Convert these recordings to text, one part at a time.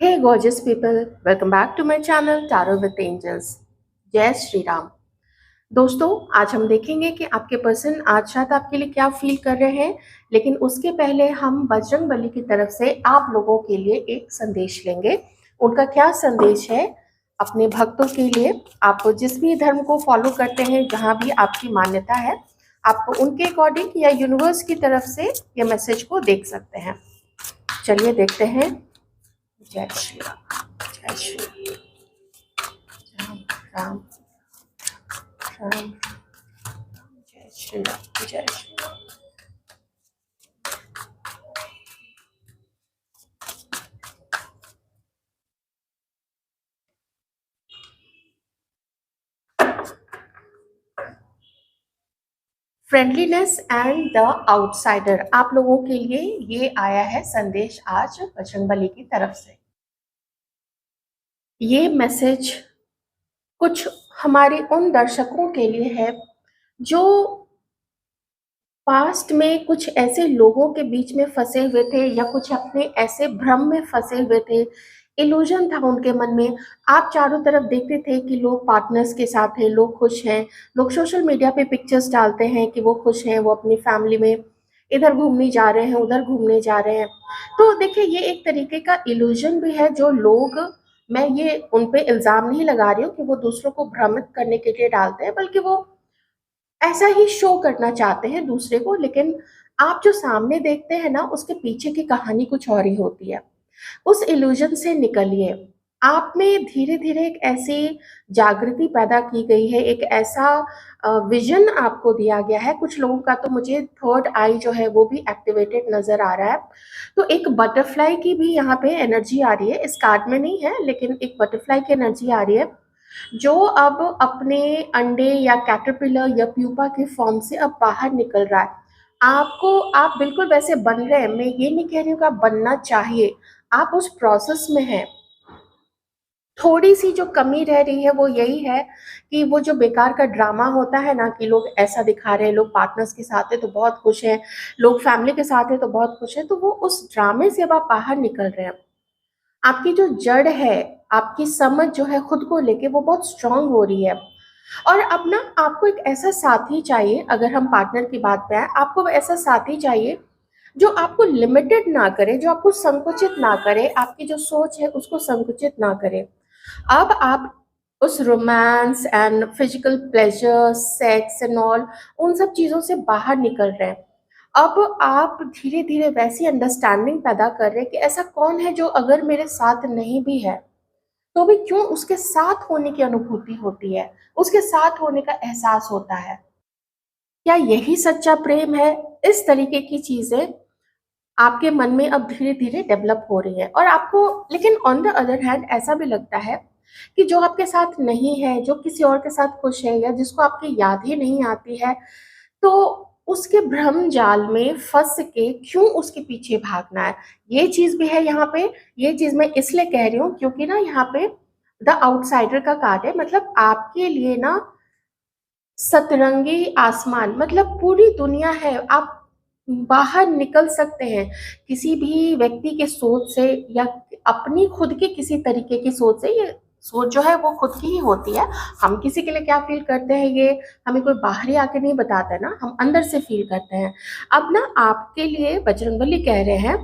Hey gorgeous people, welcome back to my channel Tarot with Angels। जय श्री राम। दोस्तों, आज हम देखेंगे कि आपके पर्सन आज शायद आपके लिए क्या फील कर रहे हैं, लेकिन उसके पहले हम बजरंग बली की तरफ से आप लोगों के लिए एक संदेश लेंगे। उनका क्या संदेश है अपने भक्तों के लिए। आप जिस भी धर्म को फॉलो करते हैं, जहाँ भी आपकी मान्यता है, आप उनके अकॉर्डिंग या यूनिवर्स की तरफ से ये मैसेज को देख सकते हैं। चलिए देखते हैं। जय श्री राम, जय श्री राम, राम राम, जय श्री राम, जय Shri Ram. Friendliness and the outsider, आप लोगों के लिए ये आया है संदेश आज बजरंगबली की तरफ से। ये मैसेज कुछ हमारे उन दर्शकों के लिए है जो पास्ट में कुछ ऐसे लोगों के बीच में फंसे हुए थे या कुछ अपने ऐसे भ्रम में फंसे हुए थे। इल्यूजन था उनके मन में। आप चारों तरफ देखते थे कि लोग पार्टनर्स के साथ हैं, लोग खुश हैं, लोग सोशल मीडिया पे पिक्चर्स डालते हैं कि वो खुश हैं, वो अपनी फैमिली में इधर घूमने जा रहे हैं, उधर घूमने जा रहे हैं। तो देखिए, ये एक तरीके का इल्यूजन भी है जो लोग, मैं ये उन पे इल्ज़ाम नहीं लगा रही हूँ कि वो दूसरों को भ्रमित करने के लिए डालते हैं, बल्कि वो ऐसा ही शो करना चाहते हैं दूसरे को। लेकिन आप जो सामने देखते हैं ना, उसके पीछे की कहानी कुछ और ही होती है। उस इल्यूजन से निकलिए। आप में धीरे-धीरे एक ऐसी जागृति पैदा की गई है, एक ऐसा विज़न आपको दिया गया है। कुछ लोगों का तो मुझे थर्ड आई जो है वो भी एक्टिवेटेड नज़र आ रहा है। तो एक बटरफ्लाई की भी यहाँ पे एनर्जी आ रही है, इस कार्ड में नहीं है, लेकिन एक बटरफ्लाई की एनर्जी आ रही है, जो अब अपने अंडे या कैटरपिलर या प्यूपा के फॉर्म से अब बाहर निकल रहा है। आपको, आप बिल्कुल वैसे बन रहे हैं, मैं ये नहीं कह रही हूँ कि आप बनना चाहिए, आप उस प्रोसेस में हैं। थोड़ी-सी जो कमी रह रही है वो यही है कि वो जो बेकार का ड्रामा होता है ना, कि लोग ऐसा दिखा रहे हैं, लोग पार्टनर्स के साथ हैं तो बहुत खुश हैं, लोग फैमिली के साथ हैं तो बहुत खुश हैं, तो वो उस ड्रामे से अब आप बाहर निकल रहे हैं। आपकी जो जड़ है, आपकी समझ जो है खुद को लेके, वो बहुत स्ट्रॉन्ग हो रही है। और अब ना आपको एक ऐसा साथी चाहिए, अगर हम पार्टनर की बात पे आए, आपको ऐसा साथी चाहिए जो आपको लिमिटेड ना करे, जो आपको संकुचित ना करे, आपकी जो सोच है उसको संकुचित ना करे। अब आप उस romance and physical pleasure, sex and all, उन सब चीज़ों से बाहर निकल रहे हैं। अब आप धीरे-धीरे वैसी अंडरस्टैंडिंग पैदा कर रहे हैं कि ऐसा कौन है जो अगर मेरे साथ नहीं भी है, तो भी क्यों उसके साथ होने की अनुभूति होती है, उसके साथ होने का एहसास होता है। क्या यही सच्चा प्रेम है? इस तरीके की चीज़ें आपके मन में अब धीरे-धीरे डेवलप हो रही हैं। और आपको, लेकिन ऑन द अदर हैंड ऐसा भी लगता है कि जो आपके साथ नहीं है, जो किसी और के साथ खुश है या जिसको आपकी याद ही नहीं आती है, तो उसके भ्रम जाल में फँस के क्यों उसके पीछे भागना है? ये चीज़ भी है यहाँ पे। ये चीज़ मैं इसलिए कह रही हूँ क्योंकि ना यहाँ पे द आउटसाइडर का कार्ड है, मतलब आपके लिए ना सतरंगी आसमान, मतलब पूरी दुनिया है। आप बाहर निकल सकते हैं किसी भी व्यक्ति के सोच से या अपनी खुद की किसी तरीके की सोच से। ये सोच जो है वो खुद की ही होती है। हम किसी के लिए क्या फ़ील करते हैं, ये हमें कोई बाहरी आके नहीं बताता है ना, हम अंदर से फ़ील करते हैं। अब ना आपके लिए बजरंगबली कह रहे हैं,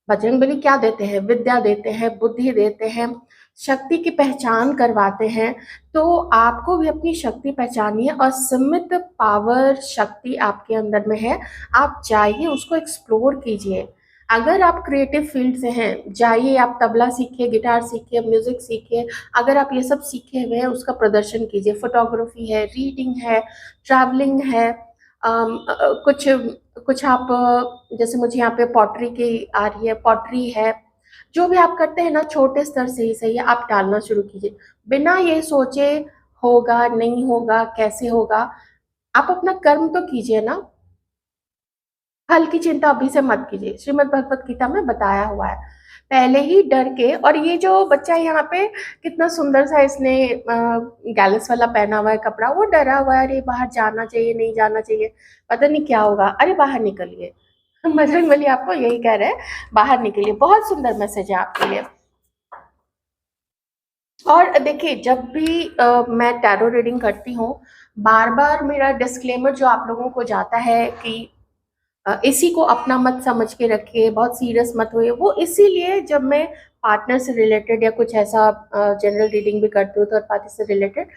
बजरंगबली क्या देते हैं? विद्या देते हैं, बुद्धि देते हैं, शक्ति की पहचान करवाते हैं। तो आपको भी अपनी शक्ति पहचानिए, और सीमित पावर शक्ति आपके अंदर में है। आप जाइए, उसको एक्सप्लोर कीजिए। अगर आप क्रिएटिव फील्ड से हैं, जाइए, आप तबला सीखिए, गिटार सीखिए, म्यूज़िक सीखिए। अगर आप ये सब सीखे हुए हैं, उसका प्रदर्शन कीजिए। फ़ोटोग्राफ़ी है, रीडिंग है, ट्रैवलिंग है, कुछ कुछ आप, जैसे मुझे यहाँ पे पॉटरी की आ रही है, पॉटरी है। जो भी आप करते हैं ना, छोटे स्तर से ही सही है, आप डालना शुरू कीजिए। बिना ये सोचे होगा, नहीं होगा, कैसे होगा, आप अपना कर्म तो कीजिए ना। फल की चिंता अभी से मत कीजिए, श्रीमद् भगवत गीता में बताया हुआ है। पहले ही डर के, और ये जो बच्चा यहाँ पे कितना सुंदर सा इसने गैलिस वाला पहना हुआ है कपड़ा, वो डरा हुआ है, अरे बाहर जाना चाहिए, नहीं जाना चाहिए, पता नहीं क्या होगा, अरे बाहर निकलिए। बजरंगबली आपको यही कह रहे हैं, बाहर निकलिए। बहुत सुंदर मैसेज है आपके लिए। और देखिए, जब भी मैं टैरो रीडिंग करती हूँ, बार-बार मेरा डिस्क्लेमर जो आप लोगों को जाता है कि इसी को अपना मत समझ के रखिए, बहुत सीरियस मत होइए। वो इसीलिए जब मैं पार्टनर से रिलेटेड या कुछ ऐसा जनरल रीडिंग भी करती हूँ थर्ड पार्टी से रिलेटेड,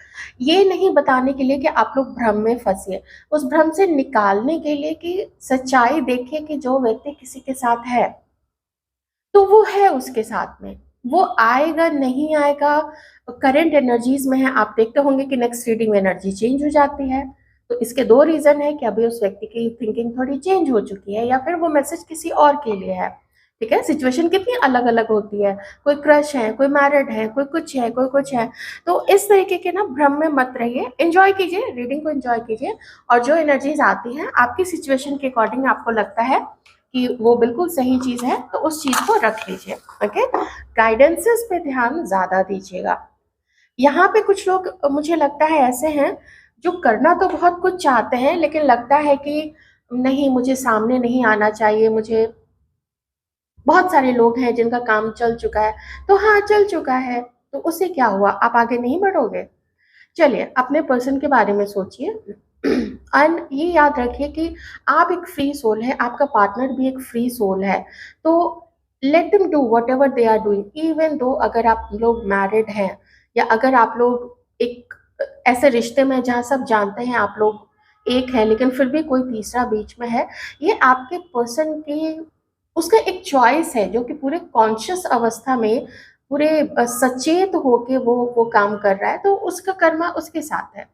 ये नहीं बताने के लिए कि आप लोग भ्रम में फँसिए। उस भ्रम से निकालने के लिए कि सच्चाई देखिए कि जो व्यक्ति किसी के साथ है, तो वो है उसके साथ में। वो आएगा, नहीं आएगा, करंट एनर्जीज़ में है। आप देखते होंगे कि नेक्स्ट रीडिंग में एनर्जी चेंज हो जाती है। तो इसके 2 रीज़न है कि अभी उस व्यक्ति की थिंकिंग थोड़ी चेंज हो चुकी है या फिर वो मैसेज किसी और के लिए है। ठीक है? सिचुएशन कितनी अलग-अलग होती है। कोई क्रश है, कोई मैरिड है, कोई कुछ है, कोई कुछ है। तो इस तरीके के ना भ्रम में मत रहिए। एन्जॉय कीजिए, रीडिंग को एन्जॉय कीजिए और जो एनर्जीज़ आती हैं, आपकी सिचुएशन के अकॉर्डिंग आपको लगता है कि वो बिल्कुल सही चीज़ है, तो उस चीज़ को रख लीजिए। ओके? गाइडेंसेस पे ध्यान ज़्यादा दीजिएगा। यहाँ पे कुछ लोग मुझे लगता है ऐसे हैं, जो करना तो बहुत कुछ चाहते हैं, लेकिन लगता है कि नहीं, मुझे सामने नहीं आना चाहिए, मुझे बहुत सारे लोग हैं जिनका काम चल चुका है। तो हाँ, चल चुका है, तो उससे क्या हुआ? आप आगे नहीं बढ़ोगे? चलिए, अपने पर्सन के बारे में सोचिए। एंड ये याद रखिए कि आप एक फ्री सोल है, आपका पार्टनर भी एक फ्री सोल है। तो let them do whatever they are doing, even though अगर आप लोग मैरिड हैं या अगर आप लोग एक ऐसे रिश्ते में जहाँ सब जानते हैं आप लोग एक हैं, लेकिन फिर भी कोई तीसरा बीच में है, ये आपके पर्सन की उसका एक चॉइस है जो कि पूरे कॉन्शियस अवस्था में पूरे सचेत होके वो काम कर रहा है, तो उसका कर्मा उसके साथ है।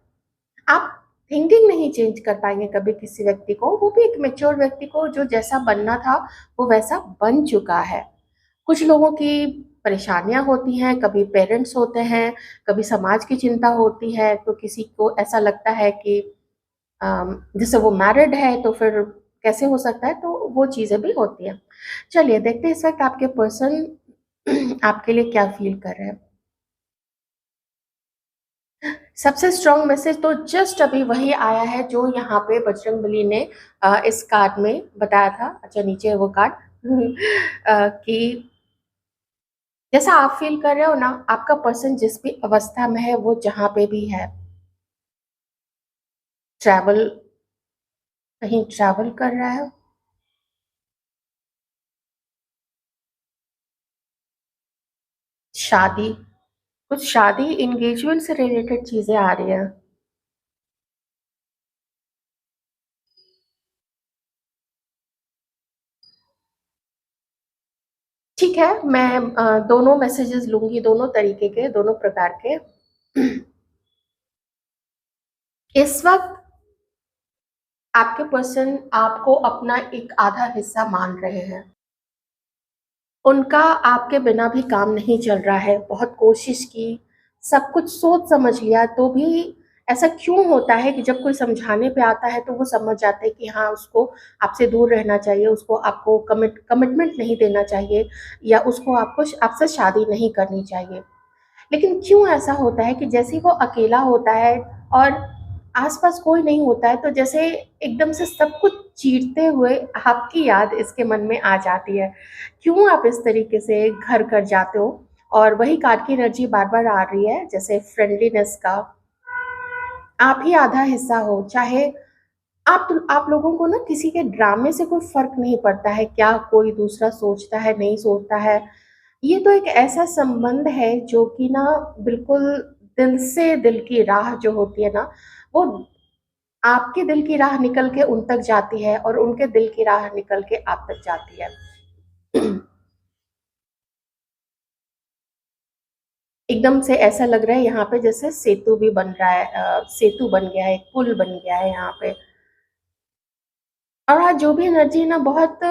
आप थिंकिंग नहीं चेंज कर पाएँगे कभी किसी व्यक्ति को, वो भी एक मैच्योर व्यक्ति को जो जैसा बनना था, वो वैसा बन चुका है। कुछ लोगों की परेशानियाँ होती हैं, कभी पेरेंट्स होते हैं, कभी समाज की चिंता होती है, तो किसी को ऐसा लगता है कि जैसे वो मैरिड है तो फिर कैसे हो सकता है, तो वो चीज़ें भी होती हैं। चलिए देखते हैं इस वक़्त आपके पर्सन आपके लिए क्या फ़ील कर रहे हैं। सबसे स्ट्रॉन्ग मैसेज तो जस्ट अभी वही आया है जो यहाँ पे बजरंगबली ने इस कार्ड में बताया था। अच्छा, नीचे है वो कार्ड कि जैसा आप फ़ील कर रहे हो ना, आपका पर्सन जिस भी अवस्था में है, वो जहाँ पे भी है, ट्रैवल कहीं ट्रैवल कर रहा है, शादी कुछ शादी एंगेजमेंट से रिलेटेड चीज़ें आ रही हैं। ठीक है, मैं दोनों मैसेजेस लूँगी, दोनों तरीके के, दोनों प्रकार के। इस वक़्त आपके पर्सन आपको अपना एक आधा हिस्सा मान रहे हैं। उनका आपके बिना भी काम नहीं चल रहा है, बहुत कोशिश की, सब कुछ सोच समझ लिया, तो भी ऐसा क्यों होता है कि जब कोई समझाने पे आता है, तो वो समझ जाते हैं कि हाँ, उसको आपसे दूर रहना चाहिए, उसको आपको कमिटमेंट नहीं देना चाहिए या उसको आपको आपसे शादी नहीं करनी चाहिए। लेकिन क्यों ऐसा होता है कि जैसे ही वो अकेला होता है और आस-पास कोई नहीं होता है, तो जैसे एकदम से सब कुछ चीरते हुए आपकी याद इसके मन में आ जाती है। क्यों आप इस तरीके से घर-घर जाते हो? और वही कार्ड की एनर्जी बार-बार आ रही है, जैसे फ्रेंडलीनेस का, आप ही आधा हिस्सा हो, चाहे आप लोगों को ना किसी के ड्रामे से कोई फ़र्क नहीं पड़ता है, क्या कोई दूसरा सोचता है, नहीं सोचता है। ये तो एक ऐसा संबंध है जो कि ना बिल्कुल दिल से दिल की राह जो होती है ना, वो आपके दिल की राह निकल के उन तक जाती है और उनके दिल की राह निकल के आप तक जाती है। एकदम से ऐसा लग रहा है यहाँ पे जैसे सेतु भी बन रहा है, सेतु बन गया है, एक पुल बन गया है यहाँ पे। और आज जो भी एनर्जी है ना बहुत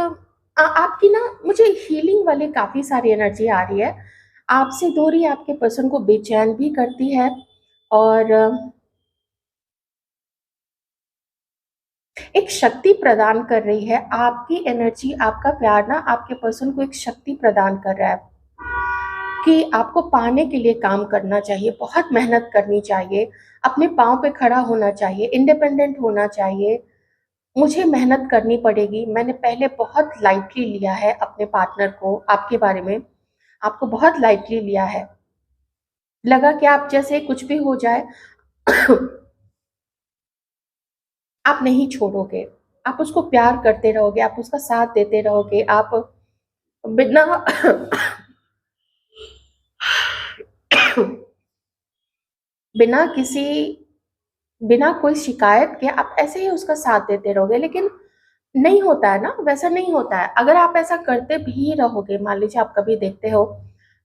आपकी ना मुझे हीलिंग वाली काफ़ी सारी एनर्जी आ रही है। आपसे दूरी आपके पर्सन को बेचैन भी करती है और एक शक्ति प्रदान कर रही है। आपकी एनर्जी, आपका प्यार ना आपके पर्सन को एक शक्ति प्रदान कर रहा है कि आपको पाने के लिए काम करना चाहिए, बहुत मेहनत करनी चाहिए, अपने पाँव पे खड़ा होना चाहिए, इंडिपेंडेंट होना चाहिए। मुझे मेहनत करनी पड़ेगी। मैंने पहले बहुत लाइटली लिया है अपने पार्टनर को, आपके बारे में, आपको बहुत लाइटली लिया है। लगा कि आप जैसे कुछ भी हो जाए आप नहीं छोड़ोगे, आप उसको प्यार करते रहोगे, आप उसका साथ देते रहोगे, आप बिना बिना किसी बिना कोई शिकायत के आप ऐसे ही उसका साथ देते रहोगे। लेकिन नहीं होता है ना, वैसा नहीं होता है। अगर आप ऐसा करते भी रहोगे, मान लीजिए आप कभी देखते हो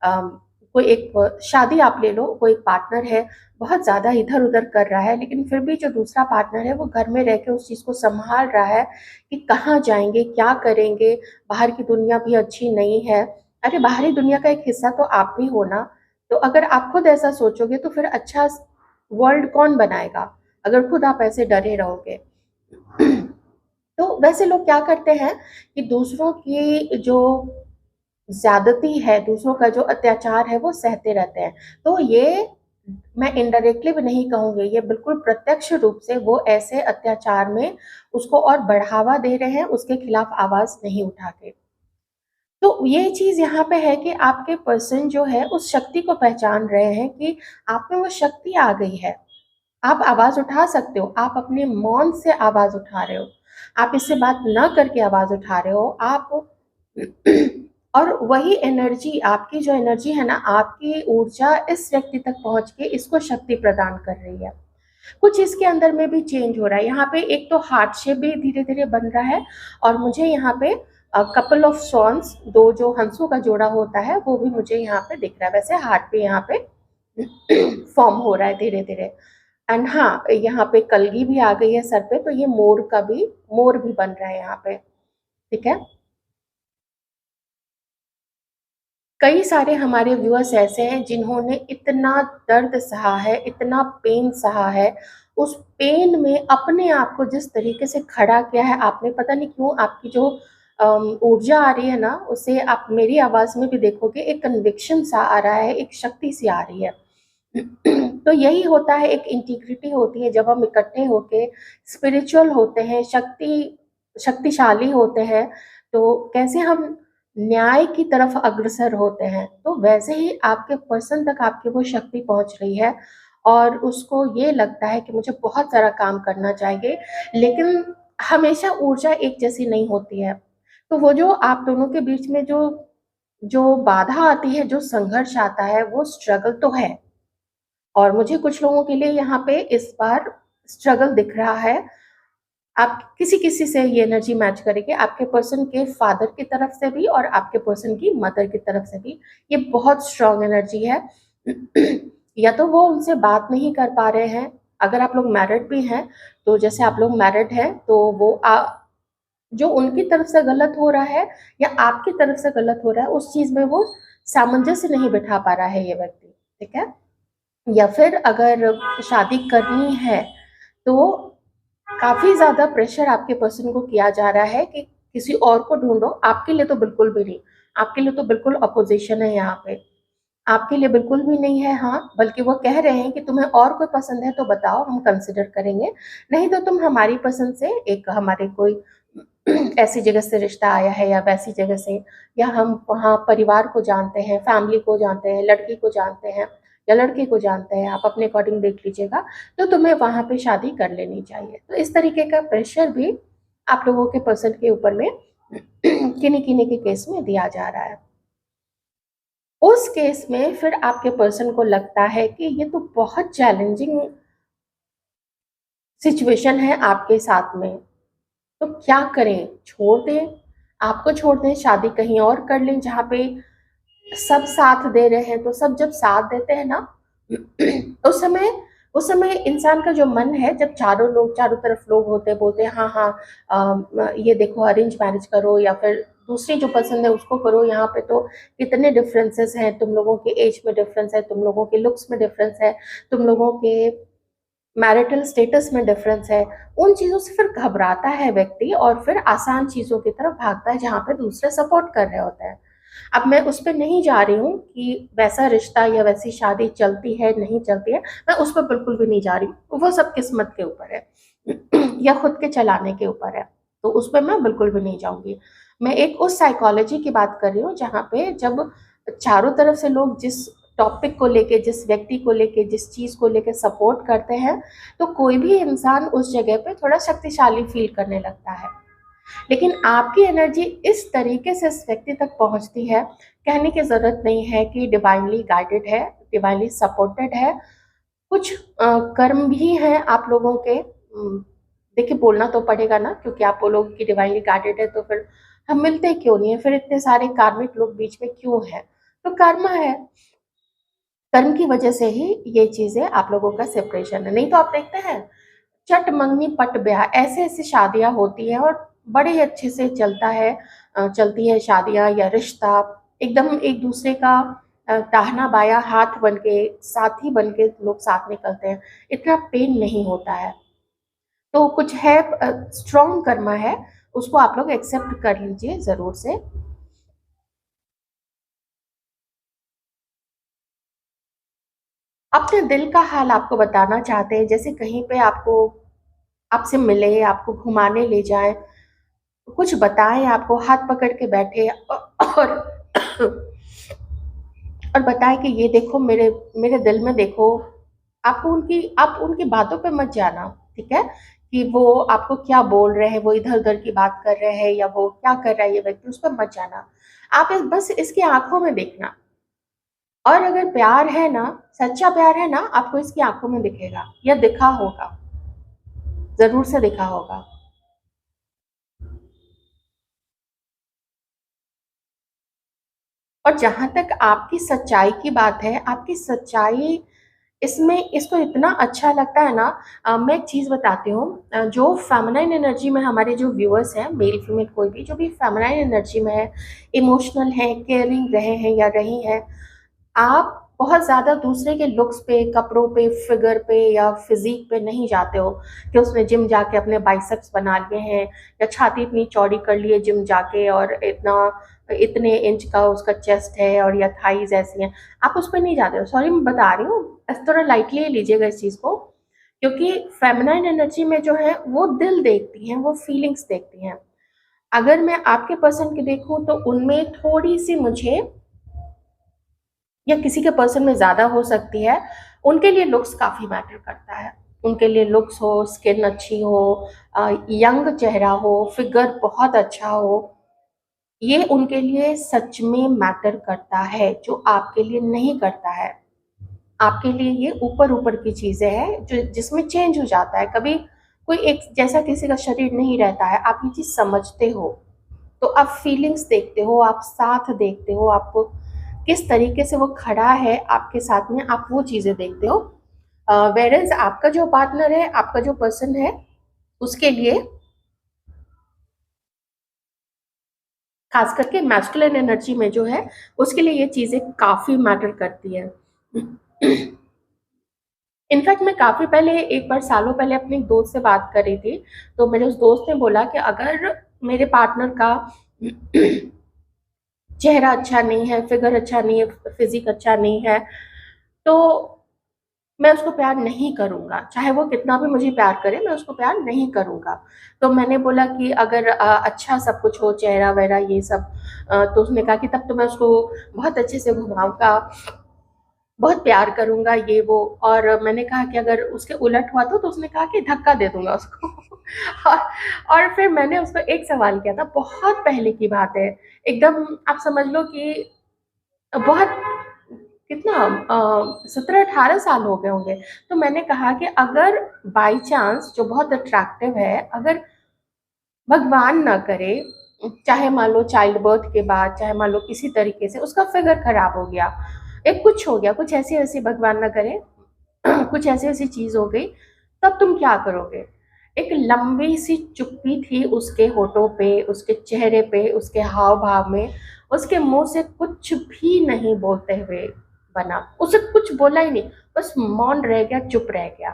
अम, कोई एक शादी आप ले लो, कोई एक पार्टनर है, बहुत ज़्यादा इधर-उधर कर रहा है, लेकिन फिर भी जो दूसरा पार्टनर है, वो घर में रह के उस चीज़ को सँभाल रहा है कि कहाँ जाएँगे, क्या करेंगे, बाहर की दुनिया भी अच्छी नहीं है। अरे! बाहरी दुनिया का एक हिस्सा तो आप भी हो ना। तो अगर आप खुद ऐसा सोचोगे, तो फिर अच्छा वर्ल्ड कौन बनाएगा, अगर खुद आप ऐसे डरे रहोगे। तो वैसे लोग क्या करते हैं कि दूसरों की जो ज्यादती है, दूसरों का जो अत्याचार है वो सहते रहते हैं। तो ये मैं इनडायरेक्टली भी नहीं कहूंगी, ये बिल्कुल प्रत्यक्ष रूप से वो ऐसे अत्याचार में उसको और बढ़ावा दे रहे हैं, उसके खिलाफ आवाज नहीं उठा के। तो ये चीज यहाँ पे है कि आपके पर्सन जो है उस शक्ति को पहचान रहे हैं कि आप में वो शक्ति आ गई है, आप आवाज उठा सकते हो, आप अपने मौन से आवाज उठा रहे हो, आप इससे बात न करके आवाज उठा रहे हो, आप और वही एनर्जी, आपकी जो एनर्जी है ना, आपकी ऊर्जा इस व्यक्ति तक पहुंच के इसको शक्ति प्रदान कर रही है। कुछ इसके अंदर में भी चेंज हो रहा है। यहाँ पे एक तो हार्ट शेप भी धीरे धीरे बन रहा है, और मुझे यहाँ पे कपल ऑफ स्वॉन्स, दो जो हंसों का जोड़ा होता है, वो भी मुझे यहाँ पे दिख रहा है। वैसे हार्ट पे यहाँ पे फॉर्म हो रहा है धीरे धीरे। एंड हाँ, यहाँ पे कलगी भी आ गई है सर पे, तो ये मोर भी बन रहा है यहाँ पे। ठीक है। कई सारे हमारे व्यूअर्स ऐसे हैं जिन्होंने इतना दर्द सहा है, इतना पेन सहा है, उस पेन में अपने आप को जिस तरीके से खड़ा किया है आपने, पता नहीं क्यों आपकी जो ऊर्जा आ रही है ना, उसे आप मेरी आवाज में भी देखोगे, एक कन्विक्शन सा आ रहा है, एक शक्ति सी आ रही है। तो यही होता है, एक इंटीग्रिटी होती है जब हम इकट्ठे होके स्पिरिचुअल होते हैं, शक्तिशाली होते हैं, तो कैसे हम न्याय की तरफ अग्रसर होते हैं, तो वैसे ही आपके पर्सन तक आपकी वो शक्ति पहुंच रही है, और उसको ये लगता है कि मुझे बहुत सारा काम करना चाहिए, लेकिन हमेशा ऊर्जा एक जैसी नहीं होती है। तो वो जो आप दोनों के बीच में जो जो बाधा आती है, जो संघर्ष आता है, वो स्ट्रगल तो है। और मुझे कुछ लोगों के लिए यहाँ पे इस बार स्ट्रगल दिख रहा है। आप किसी-किसी से ये एनर्जी मैच करेगी, आपके पर्सन के फादर की तरफ से भी और आपके पर्सन की मदर की तरफ से भी। ये बहुत स्ट्रॉन्ग एनर्जी है। या तो वो उनसे बात नहीं कर पा रहे हैं, अगर आप लोग मैरिड भी हैं, तो जैसे आप लोग मैरिड हैं, तो वो जो उनकी तरफ से गलत हो रहा है या आपकी तरफ से गलत हो रहा है, उस चीज़ में वो सामंजस्य नहीं बिठा पा रहा है ये व्यक्ति, ठीक है? या फिर अगर शादी करनी है, तो काफ़ी ज़्यादा प्रेशर आपके पर्सन को किया जा रहा है कि किसी और को ढूँढो, आपके लिए तो बिल्कुल भी नहीं। आपके लिए तो बिल्कुल अपोज़िशन है यहाँ पे। आपके लिए बिल्कुल भी नहीं है, हाँ, बल्कि वो कह रहे हैं कि तुम्हें और कोई पसंद है तो बताओ, हम कंसिडर करेंगे, नहीं तो तुम हमारी पसंद से एक हमारे कोई ऐसी जगह से रिश्ता आया है या वैसी जगह से, या हम वहाँ परिवार को जानते हैं, फैमिली को जानते हैं, लड़की को जानते हैं या लड़के को जानते हैं, आप अपने अकॉर्डिंग देख लीजिएगा, तो तुम्हें वहाँ पे शादी कर लेनी चाहिए। तो इस तरीके का प्रेशर भी आप लोगों के पर्सन के ऊपर में किन्हीं-किन्हीं के केस में दिया जा रहा है। उस केस में फिर आपके पर्सन को लगता है कि ये तो बहुत चैलेंजिंग सिचुएशन है आपके साथ में, तो क्या करें? छोड़ दें? आपको छोड़ दें, शादी कहीं और कर लें जहाँ पे सब साथ दे रहे हैं। तो सब जब साथ देते हैं ना, उस समय उस समय इंसान का जो मन है, जब चारों तरफ लोग होते हैं, बोलते हैं हाँ हाँ, ये देखो अरेंज मैरिज करो या फिर दूसरी जो पसंद है उसको करो, यहाँ पे तो इतने डिफरेंसेस हैं, तुम लोगों के एज में डिफरेंस है, तुम लोगों के लुक्स में डिफरेंस है, तुम लोगों के मैरिटल स्टेटस में डिफरेंस है। उन चीज़ों से फिर घबराता है व्यक्ति और फिर आसान चीज़ों की तरफ भागता है जहाँ पे दूसरे सपोर्ट कर रहे होते हैं। अब मैं उस पे नहीं जा रही हूँ कि वैसा रिश्ता या वैसी शादी चलती है, नहीं चलती है, मैं उस पर बिल्कुल भी नहीं जा रही हूँ। वो सब किस्मत के ऊपर है या खुद के चलाने के ऊपर है, तो उस पे मैं बिल्कुल भी नहीं जाऊँगी। मैं एक उस साइकोलॉजी की बात कर रही हूँ जहाँ पे जब चारों तरफ से लोग जिस टॉपिक को लेके, जिस व्यक्ति को लेके, जिस चीज़ को लेके सपोर्ट करते हैं, तो कोई भी इंसान उस जगह पे थोड़ा शक्तिशाली फील करने लगता है। लेकिन आपकी एनर्जी इस तरीके से इस व्यक्ति तक पहुंचती है, कहने की ज़रूरत नहीं है कि डिवाइनली गाइडेड है, डिवाइनली सपोर्टेड है। कुछ कर्म भी हैं आप लोगों के। देखिए, बोलना तो पड़ेगा ना, क्योंकि आप बोलोगे कि डिवाइनली गाइडेड है तो फिर हम मिलते क्यों नहीं है, फिर इतने सारे कार्मिक लोग बीच में क्यों है? तो कर्म है, कर्म की वजह से ही ये चीजें आप लोगों का सेपरेशन है। नहीं तो आप देखते हैं चट मंगनी पट ब्याह, ऐसे ऐसे शादियां होती है और बड़े ही अच्छे से चलता है, चलती है शादियां या रिश्ता, एकदम एक दूसरे का दाहिना बाया हाथ बन के, साथी बन के लोग साथ निकलते हैं, इतना पेन नहीं होता है। तो कुछ है, स्ट्रॉन्ग कर्मा है, उसको आप लोग एक्सेप्ट कर लीजिए जरूर से। अपने दिल का हाल आपको बताना चाहते हैं, जैसे कहीं पे आपको, आपसे मिले, आपको घुमाने ले जाए, कुछ बताएं, आपको हाथ पकड़ के बैठे और और बताएं कि ये देखो, मेरे मेरे दिल में देखो। आप उनकी बातों पे मत जाना, ठीक है, कि वो आपको क्या बोल रहे हैं, वो इधर उधर की बात कर रहे हैं या वो क्या कर रहा है ये व्यक्ति, उस पर मत जाना। आप बस इसकी आंखों में देखना। और अगर प्यार है ना, सच्चा प्यार है ना, आपको इसकी आंखों में दिखेगा या दिखा होगा, जरूर से दिखा होगा। और जहां तक आपकी सच्चाई की बात है, आपकी सच्चाई इसमें, इसको इतना अच्छा लगता है ना। मैं एक चीज बताती हूँ। जो फेमिनाइन एनर्जी में हमारे जो व्यूअर्स हैं, मेल फीमेल कोई भी, जो भी फेमिनाइन एनर्जी में है, इमोशनल है, केयरिंग रहे हैं या रही हैं, आप बहुत ज़्यादा दूसरे के लुक्स पे, कपड़ों पे, फिगर पे या फिजिक पे नहीं जाते हो कि उसने जिम जाके अपने बाइसेप्स बना लिए हैं या छाती इतनी चौड़ी कर ली है जिम जाके और इतना इतने इंच का उसका चेस्ट है और या थाइज ऐसी हैं। आप उस पर नहीं जाते हो, सॉरी मैं बता रही हूँ, थोड़ा लाइटली लीजिएगा इस चीज़ को। क्योंकि फेमिनाइन एनर्जी में जो है वो दिल देखती हैं, वो फीलिंग्स देखती हैं। अगर मैं आपके पर्सन की देखूं तो उनमें थोड़ी सी मुझे, या किसी के पर्सन में ज़्यादा हो सकती है, उनके लिए लुक्स काफ़ी मैटर करता है। उनके लिए लुक्स हो, स्किन अच्छी हो, यंग चेहरा हो, फिगर बहुत अच्छा हो, ये उनके लिए सच में मैटर करता है, जो आपके लिए नहीं करता है। आपके लिए ये ऊपर ऊपर की चीज़ें हैं जो जिसमें चेंज हो जाता है। कभी कोई एक जैसा किसी का शरीर नहीं रहता है, आप ये चीज़ समझते हो, तो आप फीलिंग्स देखते हो, आप साथ देखते हो, आपको किस तरीके से वो खड़ा है आपके साथ में, आप वो चीज़ें देखते हो। वेरएज आपका जो पार्टनर है, आपका जो पर्सन है, उसके लिए खास करके मैस्कुलिन एनर्जी में जो है, उसके लिए ये चीज़ें काफ़ी मैटर करती है। इनफैक्ट मैं काफ़ी पहले, एक बार सालों पहले अपने एक दोस्त से बात कर रही थी, तो मेरे उस दोस्त ने बोला कि अगर मेरे पार्टनर का चेहरा अच्छा नहीं है, फिगर अच्छा नहीं है, फिजिक अच्छा नहीं है, तो मैं उसको प्यार नहीं करूंगा, चाहे वो कितना भी मुझे प्यार करे, मैं उसको प्यार नहीं करूंगा। तो मैंने बोला कि अगर अच्छा सब कुछ हो, चेहरा वगैरह ये सब, तो उसने कहा कि तब तो मैं उसको बहुत अच्छे से घुमाऊंगा, बहुत प्यार करूंगा, ये वो। और मैंने कहा कि अगर उसके उलट हुआ तो उसने कहा कि धक्का दे दूंगा उसको। और, और फिर मैंने उसको एक सवाल किया था, बहुत पहले की बात है, एकदम आप समझ लो कि बहुत, कितना 17-18 साल हो गए होंगे। तो मैंने कहा कि अगर बाई चांस जो बहुत अट्रैक्टिव है, अगर भगवान ना करे, चाहे मान लो चाइल्ड बर्थ के बाद, चाहे मान लो किसी तरीके से उसका फिगर खराब हो गया, एक कुछ हो गया, कुछ ऐसी ऐसी भगवान ना करे, कुछ ऐसी ऐसी चीज हो गई, तब तुम क्या करोगे? एक लंबी सी चुप्पी थी उसके होठों पे, उसके चेहरे पे, उसके हाव भाव में, उसके मुंह से कुछ भी नहीं बोलते हुए बना, उसे कुछ बोला ही नहीं, बस मौन रह गया, चुप रह गया,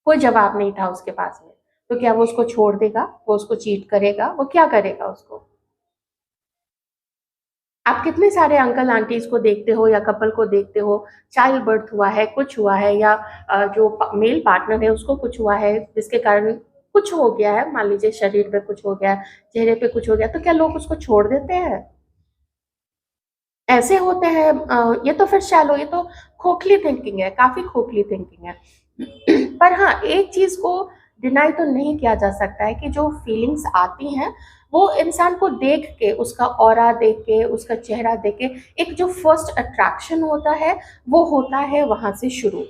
कोई जवाब नहीं था उसके पास में। तो क्या वो उसको छोड़ देगा? वो उसको चीट करेगा? वो क्या करेगा उसको? आप कितने सारे अंकल आंटीज को देखते हो या कपल को देखते हो, चाइल्ड बर्थ हुआ है, कुछ हुआ है, या जो मेल पार्टनर है उसको कुछ हुआ है जिसके कारण कुछ हो गया है, मान लीजिए शरीर पे कुछ हो गया, चेहरे पे कुछ हो गया, तो क्या लोग उसको छोड़ देते हैं? ऐसे होते हैं ये तो फिर शैलो, ये तो खोखली थिंकिंग है, काफ़ी खोखली थिंकिंग है। पर हाँ, एक चीज़ को डिनाई तो नहीं किया जा सकता है कि जो फीलिंग्स आती हैं, वो इंसान को देख के, उसका ऑरा देख के, उसका चेहरा देख के, एक जो फर्स्ट अट्रैक्शन होता है, वो होता है वहाँ से शुरू।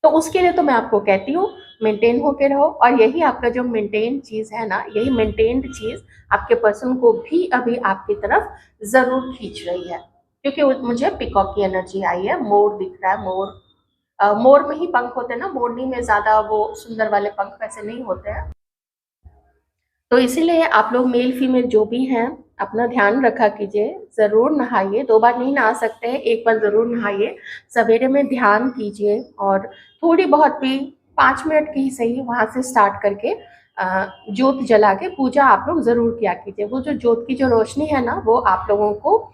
तो उसके लिए तो मैं आपको कहती हूँ, मेंटेन होके रहो, और यही आपका जो मेंटेन चीज़ है ना, यही मेंटेन्ड चीज़ आपके पर्सन को भी अभी आपकी तरफ ज़रूर खींच रही है। क्योंकि मुझे पीकॉक की एनर्जी आई है, मोर दिख रहा है, मोर। मोर में ही पंख होते हैं ना, मोरनी में ज़्यादा वो सुंदर वाले पंख वैसे नहीं होते हैं। तो इसीलिए आप लोग मेल फीमेल जो भी हैं, अपना ध्यान रखा कीजिए, ज़रूर नहाइए, 2 बार नहीं नहा सकते हैं, 1 बार ज़रूर नहाइए, सवेरे में ध्यान कीजिए, और थोड़ी बहुत भी 5 मिनट की ही सही वहाँ से स्टार्ट करके जोत जला के पूजा आप लोग ज़रूर किया कीजिए। वो जो जोत की जो रोशनी है ना, वो आप लोगों को,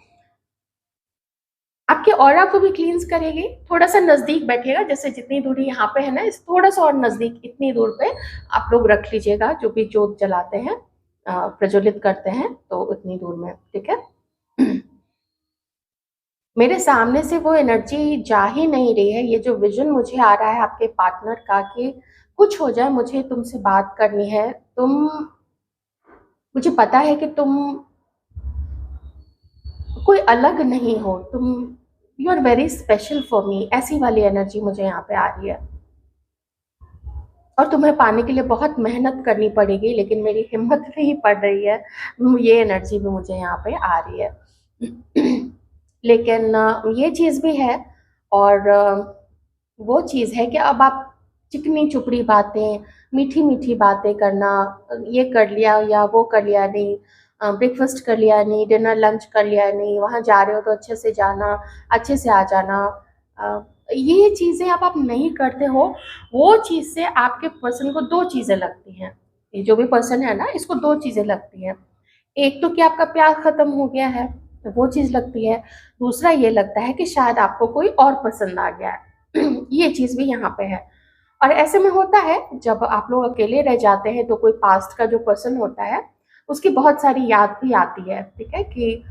आपके ऑरा को भी क्लींस करेगी। थोड़ा-सा नज़दीक बैठिएगा, जैसे जितनी दूरी यहाँ पे है ना, इस थोड़ा-सा और नज़दीक इतनी दूर पे आप लोग रख लीजिएगा, जो भी जोत जलाते हैं, प्रज्वलित करते हैं, तो उतनी दूर में, ठीक है? मेरे सामने से वो एनर्जी जा ही नहीं रही है, ये जो विज़न मुझे आ रहा है आपके पार्टनर का कि कुछ हो जाए, मुझे तुमसे बात करनी है, मुझे पता है कि तुम कोई अलग नहीं हो, तुम, you are very special for me, ऐसी वाली एनर्जी मुझे यहाँ पे आ रही है। और तुम्हें पाने के लिए बहुत मेहनत करनी पड़ेगी, लेकिन मेरी हिम्मत नहीं पड़ रही है, ये एनर्जी भी मुझे यहाँ पे आ रही है। लेकिन ये चीज़ भी है, और वो चीज़ है कि अब आप चिकनी चुपड़ी बातें, मीठी मीठी बातें करना, ये कर लिया या वो कर लिया नहीं, ब्रेकफास्ट कर लिया नहीं, डिनर लंच कर लिया नहीं, वहाँ जा रहे हो तो अच्छे से जाना, अच्छे से आ जाना, ये चीज़ें अब आप नहीं करते हो। वो चीज़ से आपके पर्सन को दो चीज़ें लगती हैं, ये जो भी पर्सन है ना, इसको दो चीज़ें लगती हैं। एक तो कि आपका प्यार खत्म हो गया है, तो वो चीज़ लगती है। दूसरा ये लगता है कि शायद आपको कोई और पसंद आ गया है। ये चीज़ भी यहाँ पे है। और ऐसे में होता है, जब आप लोग अकेले रह जाते हैं, तो कोई पास्ट का जो पर्सन होता है, उसकी बहुत सारी याद भी आती है, ठीक है, कि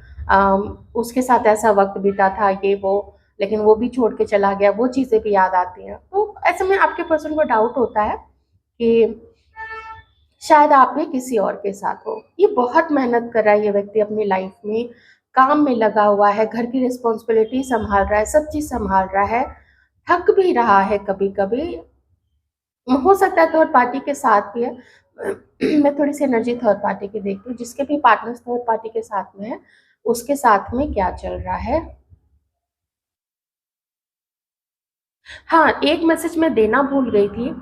उसके साथ ऐसा वक्त बीता था, ये वो, लेकिन वो भी छोड़ के चला गया, वो चीज़ें भी याद आती हैं। तो ऐसे में आपके पर्सन को डाउट होता है कि शायद आप भी किसी और के साथ हो। ये बहुत मेहनत कर रहा है ये व्यक्ति अपनी लाइफ में, काम में लगा हुआ है, घर की रिस्पॉन्सिबिलिटी संभाल रहा है, सब चीज़ संभाल रहा है, थक भी रहा है कभी-कभी। हो सकता है थर्ड पार्टी के साथ भी है। मैं थोड़ी-सी एनर्जी थर्ड पार्टी की देखती हूँ, जिसके भी पार्टनर्स थर्ड पार्टी के साथ में है, उसके साथ में क्या चल रहा है। हाँ, एक मैसेज मैं देना भूल गई थी।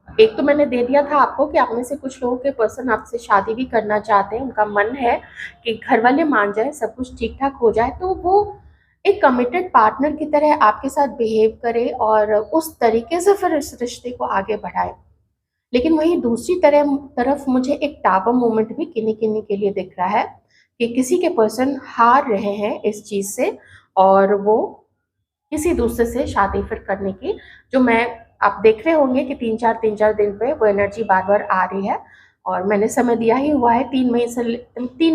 एक तो मैंने दे दिया था आपको कि आप में से कुछ लोगों के पर्सन आपसे शादी भी करना चाहते हैं, उनका मन है कि घर वाले मान जाएँ, सब कुछ ठीक-ठाक हो जाए, तो वो एक कमिटेड पार्टनर की तरह आपके साथ बिहेव करे और उस तरीके से फिर इस रिश्ते को आगे बढ़ाए। लेकिन वहीं दूसरी तरफ मुझे एक टावर मोमेंट भी किन्हीं-किन्हीं के लिए दिख रहा है कि किसी के पर्सन हार रहे हैं इस चीज़ से, और वो किसी दूसरे से शादी फिर करने की, जो मैं, आप देख रहे होंगे कि 3-4 दिन पे वो एनर्जी बार-बार आ रही है, और मैंने समय दिया ही हुआ है 3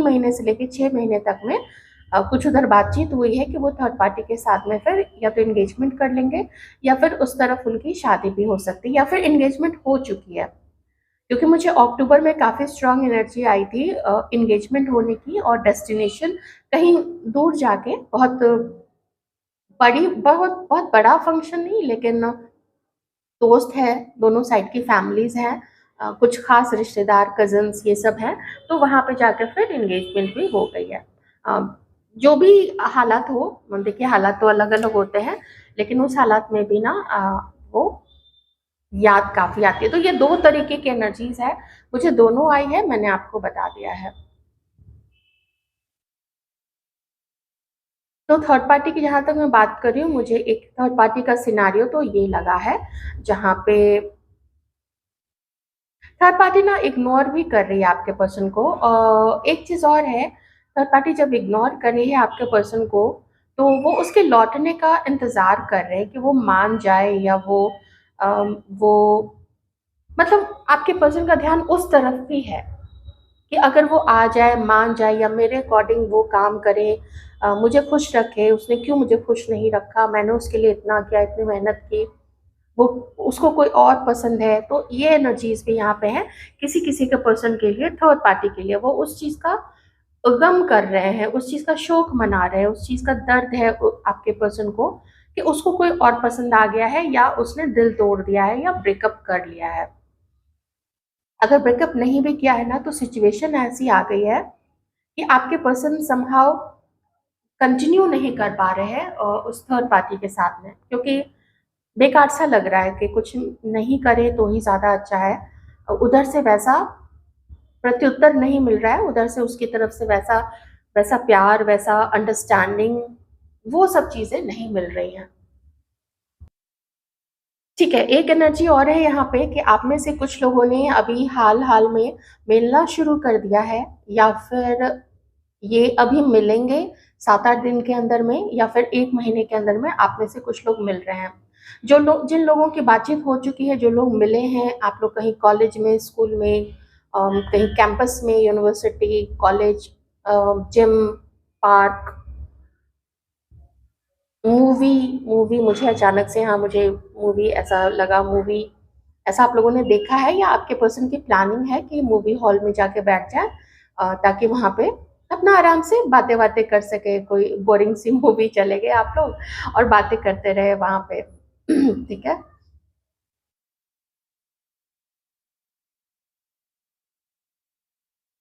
महीने से लेके 6 महीने तक में। कुछ उधर बातचीत हुई है कि वो थर्ड पार्टी के साथ में फिर या तो एंगेजमेंट कर लेंगे, या फिर उस तरफ उनकी शादी भी हो सकती है, या फिर एंगेजमेंट हो चुकी है। क्योंकि मुझे अक्टूबर में काफ़ी स्ट्रॉन्ग एनर्जी आई थी एंगेजमेंट होने की, और डेस्टिनेशन कहीं दूर जाके, बहुत बहुत बड़ा फंक्शन नहीं, लेकिन दोस्त हैं, दोनों साइड की फैमिलीज़ हैं, कुछ खास रिश्तेदार, कज़िन्स, ये सब हैं, तो वहाँ पे जाकर फिर एंगेजमेंट भी हो गई है। अ, जो भी हालात हो, देखिए हालात तो अलग-अलग होते हैं, लेकिन उस हालात में भी ना वो याद काफ़ी आती है। तो ये 2 तरीके की एनर्जीज़ है, मुझे दोनों आई है, मैंने आपको बता दिया है। तो थर्ड पार्टी की जहाँ तक मैं बात कर रही हूँ, मुझे एक थर्ड पार्टी का सिनेरियो तो ये लगा है, जहाँ पे थर्ड पार्टी ना इग्नोर भी कर रही है आपके पर्सन को। एक चीज़ और है, थर्ड पार्टी जब इग्नोर कर रही है आपके पर्सन को, तो वो उसके लौटने का इंतज़ार कर रहे हैं कि वो मान जाए, या वो, मतलब आपके पर्सन का ध्यान उस तरफ भी है कि अगर वो आ जाए, मान जाए, या मेरे अकॉर्डिंग वो काम करे, मुझे खुश रखे, उसने क्यों मुझे खुश नहीं रखा, मैंने उसके लिए इतना किया, इतनी मेहनत की, वो उसको कोई और पसंद है। तो ये एनर्जीज भी यहाँ पे है। किसी किसी के पर्सन के लिए, थर्ड पार्टी के लिए, वो उस चीज का गम कर रहे हैं, उस चीज का शोक मना रहे हैं, उस चीज का दर्द है आपके पर्सन को कि उसको कोई और पसंद आ गया है, या उसने दिल तोड़ दिया है, या ब्रेकअप कर लिया है। अगर ब्रेकअप नहीं भी किया है ना, तो सिचुएशन ऐसी आ गई है कि आपके पर्सन समहाउ कंटिन्यू नहीं कर पा रहे हैं उस थर्ड पार्टी के साथ में, क्योंकि बेकार सा लग रहा है कि कुछ नहीं करे तो ही ज्यादा अच्छा है। उधर से वैसा प्रत्युत्तर नहीं मिल रहा है, उधर से उसकी तरफ से वैसा वैसा प्यार, वैसा अंडरस्टैंडिंग, वो सब चीजें नहीं मिल रही हैं। ठीक है, एक एनर्जी और है यहाँ पे कि आप में से कुछ लोगों ने अभी हाल हाल में मिलना शुरू कर दिया है, या फिर ये अभी मिलेंगे 7-8 दिन के अंदर में, या फिर 1 महीने के अंदर में आप में से कुछ लोग मिल रहे हैं। जो लोग, जिन लोगों की बातचीत हो चुकी है, जो लोग मिले हैं, आप लोग कहीं कॉलेज में, स्कूल में, कहीं कैंपस में, university, college, gym, park, movie, movie मुझे अचानक से, हाँ मुझे मूवी ऐसा लगा, मूवी ऐसा आप लोगों ने देखा है, या आपके पर्सन की प्लानिंग है कि मूवी हॉल में जाके बैठ जाए, ताकि वहां पे अपना आराम से बातें बातें कर सके, कोई बोरिंग सी मूवी चले गए आप लोग और बातें करते रहे वहां पे। ठीक है।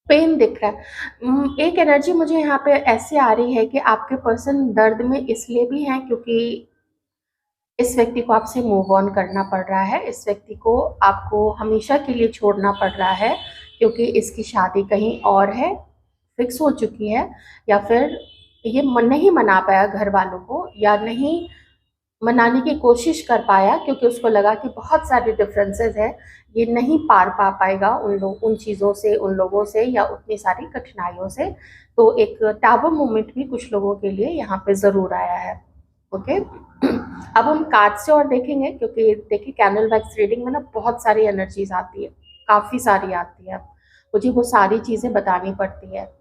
पेन दिख रहा है। एक एनर्जी मुझे यहाँ पे ऐसे आ रही है कि आपके पर्सन दर्द में इसलिए भी हैं क्योंकि इस व्यक्ति को आपसे मूव ऑन करना पड़ रहा है, इस व्यक्ति को आपको हमेशा के लिए छोड़ना पड़ रहा है, क्योंकि इसकी शादी कहीं और है, फिक्स हो चुकी है, या फिर ये नहीं मना पाया घर वालों को, या नहीं मनाने की कोशिश कर पाया, क्योंकि उसको लगा कि बहुत सारे डिफरेंसेस है, ये नहीं पार पा पाएगा उन चीज़ों से, उन लोगों से, या उतनी सारी कठिनाइयों से। तो एक टैबू मोमेंट भी कुछ लोगों के लिए यहाँ पे ज़रूर आया है। ओके। अब हम कार्ड से और देखेंगे, क्योंकि देखिए कैंडल वैक्स रीडिंग में ना बहुत सारी एनर्जीज आती है, काफ़ी सारी आती है, मुझे वो सारी चीज़ें बतानी पड़ती है।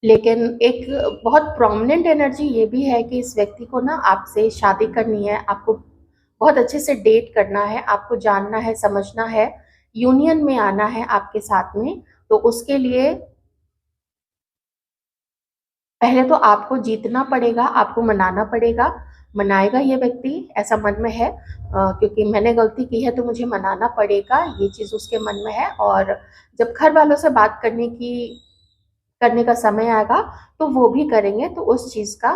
लेकिन एक बहुत प्रोमिनेंट एनर्जी ये भी है कि इस व्यक्ति को ना आपसे शादी करनी है, आपको बहुत अच्छे से डेट करना है, आपको जानना है, समझना है, यूनियन में आना है आपके साथ में। तो उसके लिए पहले तो आपको जीतना पड़ेगा, आपको मनाना पड़ेगा। मनाएगा ये व्यक्ति, ऐसा मन में है, क्योंकि मैंने गलती की है तो मुझे मनाना पड़ेगा, ये चीज़ उसके मन में है। और जब घर वालों से बात करने का समय आएगा तो वो भी करेंगे। तो उस चीज़ का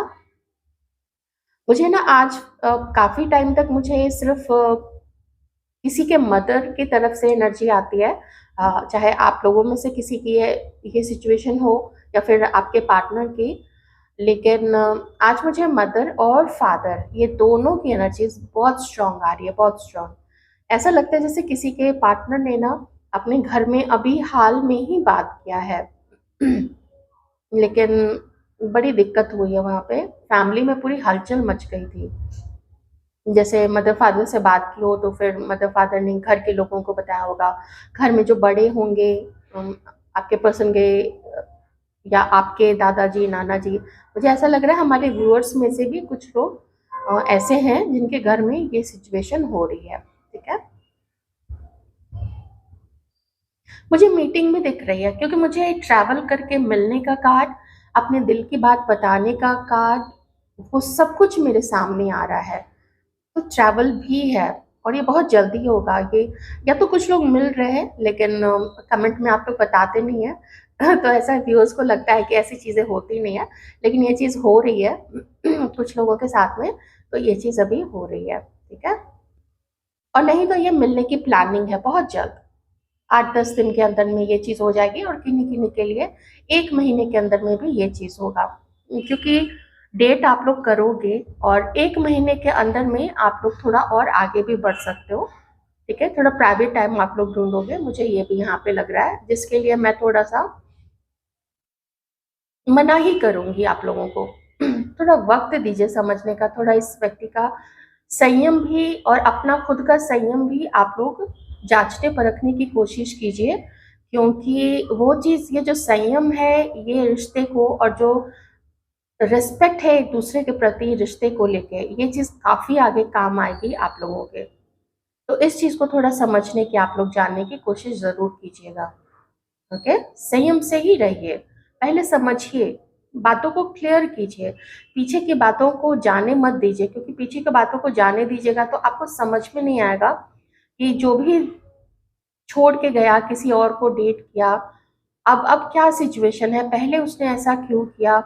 मुझे ना आज काफ़ी टाइम तक मुझे सिर्फ किसी के मदर की तरफ से एनर्जी आती है, चाहे आप लोगों में से किसी की ये सिचुएशन हो, या फिर आपके पार्टनर की। लेकिन आज मुझे मदर और फादर, ये दोनों की एनर्जीज बहुत स्ट्रांग आ रही है, बहुत स्ट्रांग। ऐसा लगता है जैसे किसी के पार्टनर ने ना अपने घर में अभी हाल में ही बात किया है। लेकिन बड़ी दिक्कत हुई है वहाँ पे, फैमिली में पूरी हलचल मच गई थी। जैसे मदर फादर से बात की हो तो फिर मदर फादर ने घर के लोगों को बताया होगा, घर में जो बड़े होंगे, आपके पर्सन के, या आपके दादाजी, नाना जी, मुझे ऐसा लग रहा है हमारे व्यूअर्स में से भी कुछ लोग ऐसे हैं जिनके घर में ये सिचुएशन हो रही है। ठीक है। मुझे मीटिंग भी दिख रही है, क्योंकि मुझे ट्रैवल करके मिलने का कार्ड, अपने दिल की बात बताने का कार्ड, वो सब कुछ मेरे सामने आ रहा है। तो ट्रैवल भी है, और ये बहुत जल्दी होगा। ये या तो कुछ लोग मिल रहे हैं, लेकिन कमेंट में आप लोग बताते नहीं है। तो ऐसा व्यूअर्स को लगता है कि ऐसी चीज़ें होती नहीं है, लेकिन ये चीज़ हो रही है कुछ लोगों के साथ में। तो ये चीज़ अभी हो रही है। ठीक है। और नहीं तो ये मिलने की प्लानिंग है बहुत जल्द, 8-10 दिन के अंदर में ये चीज़ हो जाएगी, और किन्हीं किन्हीं के लिए 1 महीने के अंदर में भी ये चीज़ होगा, क्योंकि डेट आप लोग करोगे और 1 महीने के अंदर में आप लोग थोड़ा और आगे भी बढ़ सकते हो। ठीक है, थोड़ा प्राइवेट टाइम आप लोग ढूंढोगे, मुझे ये भी यहाँ पे लग रहा है, जिसके लिए मैं थोड़ा सा मना ही करूंगी आप लोगों को। थोड़ा वक्त दीजिए समझने का, थोड़ा इस व्यक्ति का संयम भी, और अपना खुद का संयम भी आप लोग जांचने परखने की कोशिश कीजिए क्योंकि वो चीज़, ये जो संयम है, ये रिश्ते को, और जो रिस्पेक्ट है एक दूसरे के प्रति रिश्ते को लेके, ये चीज़ काफ़ी आगे काम आएगी आप लोगों के। तो इस चीज़ को थोड़ा समझने की, आप लोग जानने की कोशिश ज़रूर कीजिएगा। ओके, संयम से ही रहिए, पहले समझिए, बातों को क्लियर कीजिए, पीछे की बातों को जाने मत दीजिए, क्योंकि पीछे की बातों को जाने दीजिएगा तो आपको समझ में नहीं आएगा कि जो भी छोड़ के गया, किसी और को डेट किया, अब क्या सिचुएशन है, पहले उसने ऐसा क्यों किया,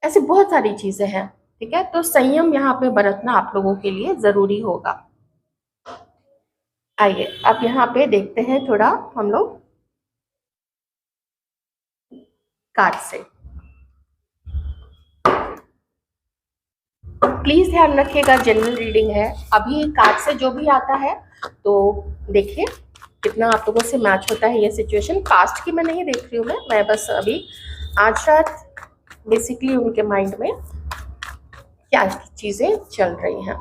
ऐसी बहुत सारी चीजें हैं। ठीक है, तो संयम यहाँ पे बरतना आप लोगों के लिए जरूरी होगा। आइए अब यहाँ पे देखते हैं थोड़ा हम लोग कार्ड से। प्लीज ध्यान रखिएगा, जनरल रीडिंग है, अभी कार्ड से जो भी आता है तो देखिए कितना आप लोगों से मैच होता है। ये सिचुएशन पास्ट की मैं नहीं देख रही हूँ, मैं बस अभी आज रात बेसिकली उनके माइंड में क्या चीजें चल रही हैं।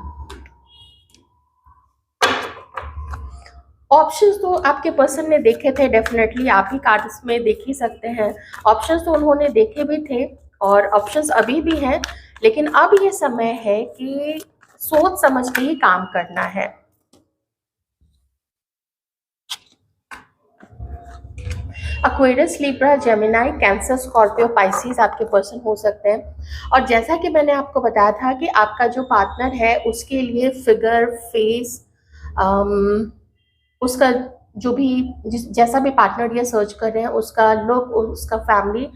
ऑप्शंस तो आपके पर्सन ने देखे थे, डेफिनेटली आप ही कार्ड्स में देख ही सकते हैं। ऑप्शंस तो उन्होंने देखे भी थे और ऑप्शंस अभी भी हैं, लेकिन अब ये समय है कि सोच समझ के ही काम करना है। Aquarius, Libra, Gemini, cancer, Scorpio, Pisces आपके पर्सन हो सकते हैं। और जैसा कि मैंने आपको बताया था कि आपका जो पार्टनर है उसके लिए फिगर, फेस, उसका जो भी जैसा भी पार्टनर ये सर्च कर रहे हैं, उसका लुक, उसका फैमिली,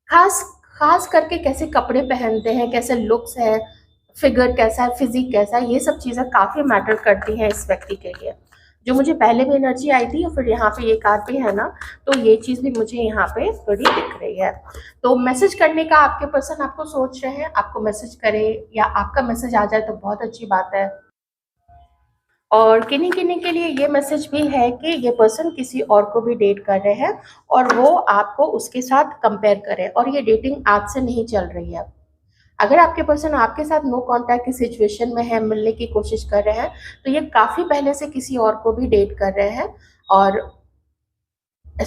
खास खास करके कैसे कपड़े पहनते हैं, कैसे लुक्स है, फिगर कैसा है, फिजिक कैसा है, ये सब चीज़ें काफ़ी मैटर करती हैं इस व्यक्ति के लिए। जो मुझे पहले भी एनर्जी आई थी और फिर यहाँ पे ये कार्ड भी है ना, तो ये चीज़ भी मुझे यहाँ पे थोड़ी दिख रही है। तो मैसेज करने का आपके पर्सन आपको सोच रहे हैं, आपको मैसेज करे या आपका मैसेज आ जाए तो बहुत अच्छी बात है। और किन्हीं किन्हीं के लिए ये मैसेज भी है कि ये पर्सन किसी और को भी डेट कर रहे हैं और वो आपको उसके साथ कंपेयर करे, और ये डेटिंग आज से नहीं चल रही है। अगर आपके पर्सन आपके साथ नो कांटेक्ट की सिचुएशन में है, मिलने की कोशिश कर रहे हैं, तो ये काफ़ी पहले से किसी और को भी डेट कर रहे हैं और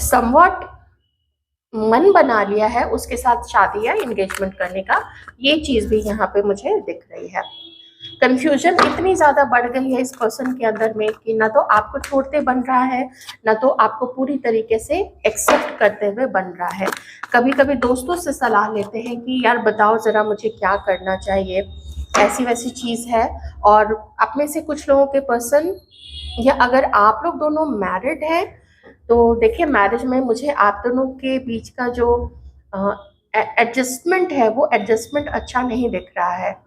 समवट मन बना लिया है उसके साथ शादी या एंगेजमेंट करने का। ये चीज़ भी यहाँ पे मुझे दिख रही है। कंफ्यूजन इतनी ज़्यादा बढ़ गई है इस पर्सन के अंदर में कि ना तो आपको छोड़ते बन रहा है, ना तो आपको पूरी तरीके से एक्सेप्ट करते हुए बन रहा है। कभी कभी दोस्तों से सलाह लेते हैं कि यार बताओ ज़रा मुझे क्या करना चाहिए, ऐसी वैसी चीज़ है। और आप में से कुछ लोगों के पर्सन, या अगर आप लोग दोनों मैरिड हैं तो देखिए, मैरिज में मुझे आप दोनों के बीच का जो एडजस्टमेंट है, वो एडजस्टमेंट अच्छा नहीं दिख रहा है।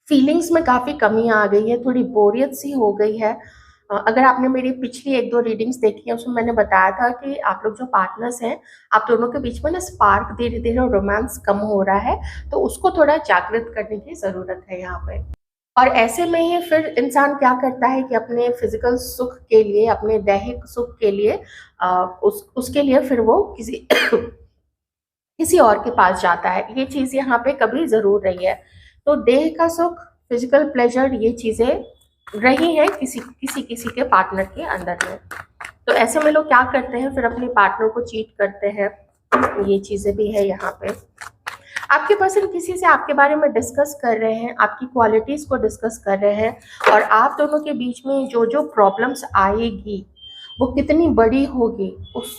फीलिंग्स में काफ़ी कमी आ गई है, थोड़ी बोरियत सी हो गई है। अगर आपने मेरी पिछली 1-2 रीडिंग्स देखी है, उसमें मैंने बताया था कि आप लोग जो पार्टनर्स हैं, आप दोनों के बीच में ना स्पार्क धीरे-धीरे रोमांस कम हो रहा है, तो उसको थोड़ा जागृत करने की ज़रूरत है यहाँ पे। और ऐसे में ही फिर इंसान क्या करता है कि अपने फिजिकल सुख के लिए, अपने दैहिक सुख के लिए उसके लिए फिर वो किसी किसी और के पास जाता है। ये चीज़ यहाँ पे कभी ज़रूर रही है। तो देह का सुख, फिजिकल प्लेजर, ये चीज़ें रही हैं किसी किसी किसी के पार्टनर के अंदर में। तो ऐसे में लोग क्या करते हैं, फिर अपने पार्टनर को चीट करते हैं। ये चीज़ें भी है यहाँ पे। आपके पर्सन किसी से आपके बारे में डिस्कस कर रहे हैं, आपकी क्वालिटीज़ को डिस्कस कर रहे हैं, और आप दोनों के बीच में जो जो प्रॉब्लम्स आएगी वो कितनी बड़ी होगी, उस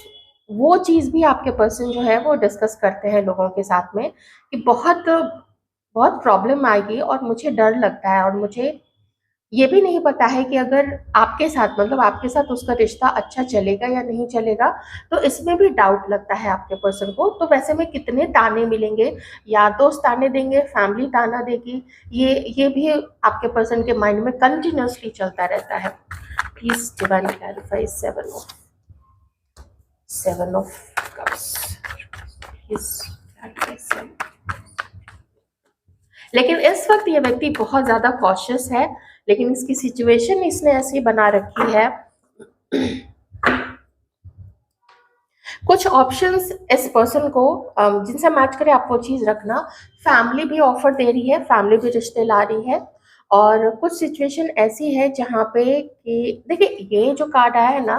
वो चीज़ भी आपके पर्सन जो है वो डिस्कस करते हैं लोगों के साथ में कि बहुत बहुत प्रॉब्लम आएगी और मुझे डर लगता है, और मुझे ये भी नहीं पता है कि अगर आपके साथ, मतलब आपके साथ उसका रिश्ता अच्छा चलेगा या नहीं चलेगा, तो इसमें भी डाउट लगता है आपके पर्सन को। तो वैसे में कितने ताने मिलेंगे, या दोस्त ताने देंगे, फैमिली ताना देगी, ये भी आपके पर्सन के माइंड में कंटिन्यूसली चलता रहता है। Please divine clarify seven of cups, please clarify. लेकिन इस वक्त ये व्यक्ति बहुत ज्यादा कॉशियस है, लेकिन इसकी सिचुएशन इसने ऐसी बना रखी है। कुछ ऑप्शंस इस पर्सन को जिनसे मैच करे आप वो चीज रखना। फैमिली भी ऑफर दे रही है, फैमिली भी रिश्ते ला रही है, और कुछ सिचुएशन ऐसी है जहाँ पे कि देखिए ये जो कार्ड आया है ना,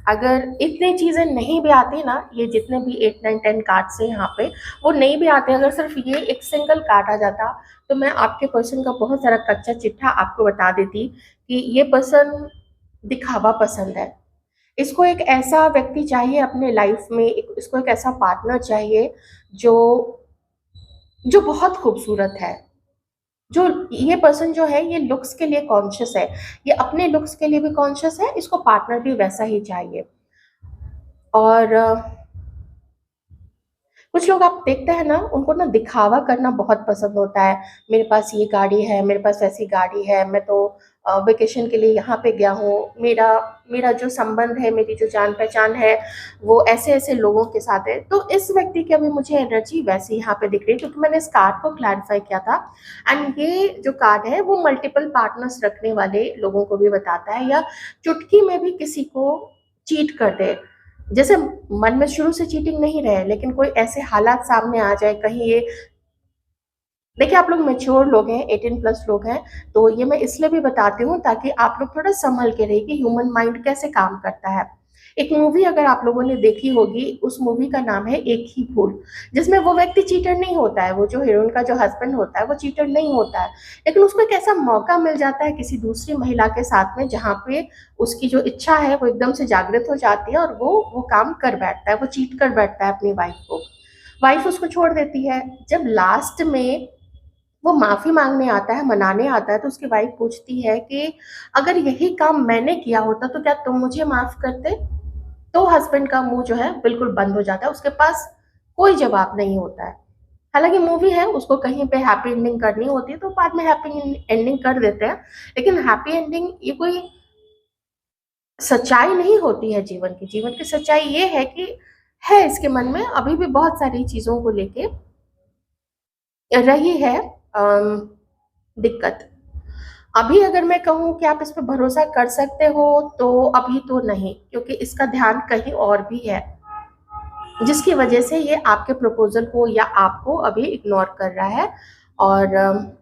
अगर इतनी चीज़ें नहीं भी आती ना, ये जितने भी 8 9 10 कार्ड्स हैं यहाँ पे, वो नहीं भी आते, अगर सिर्फ ये एक सिंगल कार्ड आ जाता, तो मैं आपके पर्सन का बहुत सारा कच्चा चिट्ठा आपको बता देती कि ये पर्सन दिखावा पसंद है। इसको एक ऐसा व्यक्ति चाहिए अपने लाइफ में, इसको एक ऐसा पार्टनर चाहिए जो जो बहुत खूबसूरत है। जो ये पर्सन जो है, ये लुक्स के लिए कॉन्शियस है, ये अपने लुक्स के लिए भी कॉन्शियस है, इसको पार्टनर भी वैसा ही चाहिए। और कुछ लोग आप देखते हैं ना, उनको ना दिखावा करना बहुत पसंद होता है। मेरे पास ये गाड़ी है, मेरे पास ऐसी गाड़ी है, मैं तो वेकेशन के लिए यहाँ पे गया हूँ, मेरा मेरा जो संबंध है, मेरी जो जान पहचान है, वो ऐसे ऐसे लोगों के साथ है। तो इस व्यक्ति की अभी मुझे एनर्जी वैसी यहाँ पे दिख रही है, क्योंकि मैंने इस कार्ड को क्लैरिफाई किया था। एंड ये जो कार्ड है वो मल्टीपल पार्टनर्स रखने वाले लोगों को भी बताता है, या चुटकी में भी किसी को चीट कर दे। जैसे मन में शुरू से चीटिंग नहीं रहे, लेकिन कोई ऐसे हालात सामने आ जाए, कहीं ये देखिए आप लोग मैच्योर लोग हैं, 18 प्लस लोग हैं, तो ये मैं इसलिए भी बताती हूँ ताकि आप लोग थोड़ा संभल के रहिए कि ह्यूमन माइंड कैसे काम करता है। एक मूवी अगर आप लोगों ने देखी होगी, उस मूवी का नाम है एक ही भूल, जिसमें वो व्यक्ति चीटर नहीं होता है, वो जो हीरोइन का जो हस्बैंड होता है वो चीटर नहीं होता है, लेकिन उसको एक ऐसा मौका मिल जाता है किसी दूसरी महिला के साथ में, जहाँ पे उसकी जो इच्छा है वो एकदम से जागृत हो जाती है और वो काम कर बैठता है, वो चीट कर बैठता है अपनी वाइफ को। वाइफ उसको छोड़ देती है। जब लास्ट में वो माफ़ी माँगने आता है, मनाने आता है, तो उसकी वाइफ़ पूछती है कि अगर यही काम मैंने किया होता तो क्या तुम मुझे माफ़ करते? तो हस्बैंड का मुँह जो है बिल्कुल बंद हो जाता है, उसके पास कोई जवाब नहीं होता है। हालाँकि मूवी है, उसको कहीं पे हैप्पी एंडिंग करनी होती है तो बाद में हैप्पी एंडिंग कर देते हैं, लेकिन हैप्पी एंडिंग ये कोई सच्चाई नहीं होती है जीवन की। जीवन की सच्चाई ये है कि है इसके मन में अभी भी बहुत सारी चीज़ों को लेके रही है दिक्कत। अभी अगर मैं कहूँ कि आप इस पे भरोसा कर सकते हो, तो अभी तो नहीं, क्योंकि इसका ध्यान कहीं और भी है, जिसकी वजह से ये आपके प्रपोज़ल को या आपको अभी इग्नोर कर रहा है और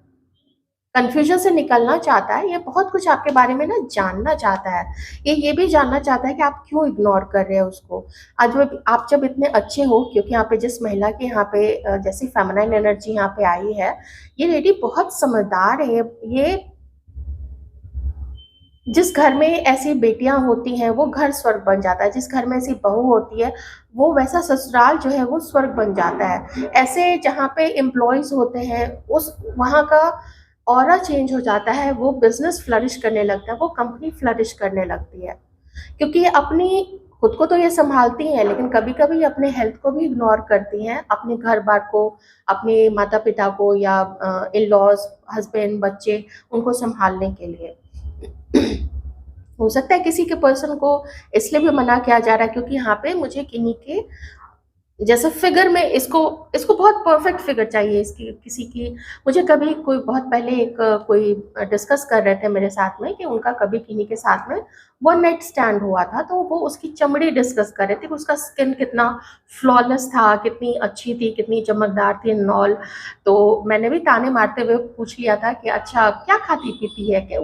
कन्फ्यूज़न से निकलना चाहता है। ये बहुत कुछ आपके बारे में ना जानना चाहता है। ये भी जानना चाहता है कि आप क्यों इग्नोर कर रहे हो उसको। आज जब आप जब इतने अच्छे हो, क्योंकि यहाँ पे जिस महिला के यहाँ पे जैसी फेमिनाइन एनर्जी यहाँ पे आई है, ये लेडी बहुत समझदार है। ये जिस घर में ऐसी बेटियाँ होती हैं, वो घर स्वर्ग बन जाता है। जिस घर में ऐसी बहू होती है, वो वैसा ससुराल जो है वो स्वर्ग बन जाता है। ऐसे जहाँ पे एम्प्लॉइज़ होते हैं, उस वहाँ का ऑरा चेंज हो जाता है, वो बिज़नेस फ्लरिश करने लगता है, वो कंपनी फ्लरिश करने लगती है। क्योंकि ये अपनी खुद को तो ये सँभालती हैं, लेकिन कभी-कभी अपने हेल्थ को भी इग्नोर करती हैं, अपने घर-बार को, अपने माता-पिता को या इन-लॉज़, हस्बैंड, बच्चे, उनको सँभालने के लिए। हो सकता है किसी के पर्सन को इसलिए भी मना किया जा रहा है क्योंकि यहाँ पे मुझे किन्हीं के जैसे फिगर में इसको इसको बहुत परफेक्ट फिगर चाहिए इसकी किसी की। मुझे कभी कोई बहुत पहले एक कोई डिस्कस कर रहे थे मेरे साथ में कि उनका कभी किन्हीं के साथ में वन नाइट स्टैंड हुआ था, तो वो उसकी चमड़ी डिस्कस कर रहे थे कि उसका स्किन कितना फ्लॉलेस था, कितनी अच्छी थी, कितनी चमकदार थी एंड ऑल। तो मैंने भी ताने मारते हुए पूछ लिया था कि अच्छा क्या खाती पीती है, कि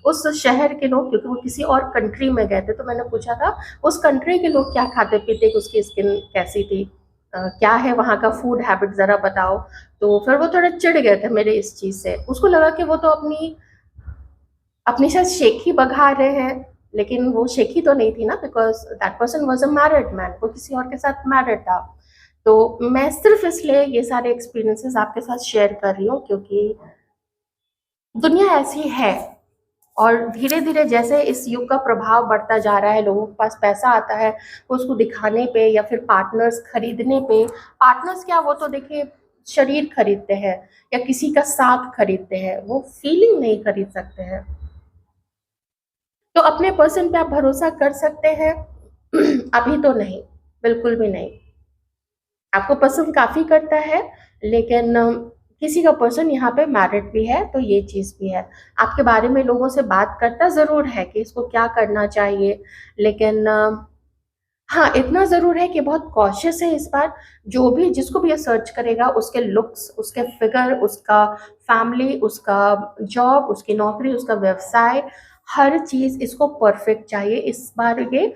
उस शहर के लोग, क्योंकि वो किसी और कंट्री में गए थे, तो मैंने पूछा था उस कंट्री के लोग क्या खाते पीते, कि उसकी स्किन कैसी थी, क्या है वहाँ का फूड हैबिट ज़रा बताओ। तो फिर वो थोड़े चिढ़ गए थे मेरे इस चीज़ से। उसको लगा कि वो तो अपनी अपनी शायद शेखी बघा रहे हैं, लेकिन वो शेखी तो नहीं थी ना, because that person was a married man, वो किसी और के साथ मैरिड था। तो मैं सिर्फ़ इसलिए ये सारे एक्सपीरियंसेस आपके साथ शेयर कर रही हूँ क्योंकि दुनिया ऐसी है। और धीरे-धीरे जैसे इस युग का प्रभाव बढ़ता जा रहा है, लोगों के पास पैसा आता है, वो उसको दिखाने पे या फिर पार्टनर्स खरीदने पे, पार्टनर्स क्या, वो तो देखिए शरीर खरीदते हैं या किसी का साथ खरीदते हैं, वो फीलिंग नहीं खरीद सकते हैं। तो अपने पर्सन पे आप भरोसा कर सकते हैं? अभी तो नहीं, बिल्कुल भी नहीं। आपको पसंद काफ़ी करता है, लेकिन किसी का पर्सन यहाँ पे मैरिड भी है, तो ये चीज़ भी है। आपके बारे में लोगों से बात करता ज़रूर है कि इसको क्या करना चाहिए, लेकिन हाँ, इतना ज़रूर है कि बहुत कॉशियस है इस बार। जो भी जिसको भी ये सर्च करेगा, उसके लुक्स, उसके फिगर, उसका फैमिली, उसका जॉब, उसकी नौकरी, उसका व्यवसाय, हर चीज़ इसको परफेक्ट चाहिए। इस बार ये